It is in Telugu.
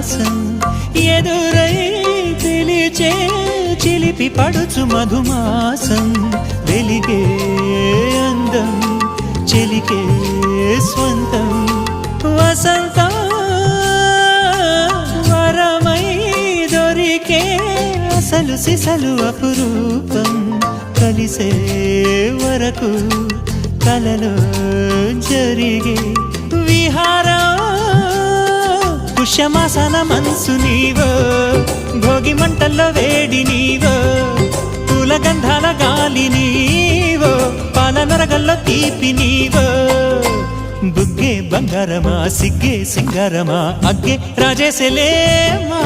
మాసం ఎదురై పిలిచే చిలిపి పడుచు మధుమాసం వెలిగే అందం చెలికే స్వంతం వసంతం వరమై దొరికే అసలు సిసలు అపురూపం కలిసే వరకు కలలో జరిగే విహారం పుష్యమాసన మనసు నీవో భోగి మంటల్లో వేడి నీవో పూల గంధాల గాలి నీవో పాల నరగల్లో తీపి నీవో బుగ్గే బంగారమా సిగ్గే సింగారమా అగ్గే రాజేసలేమా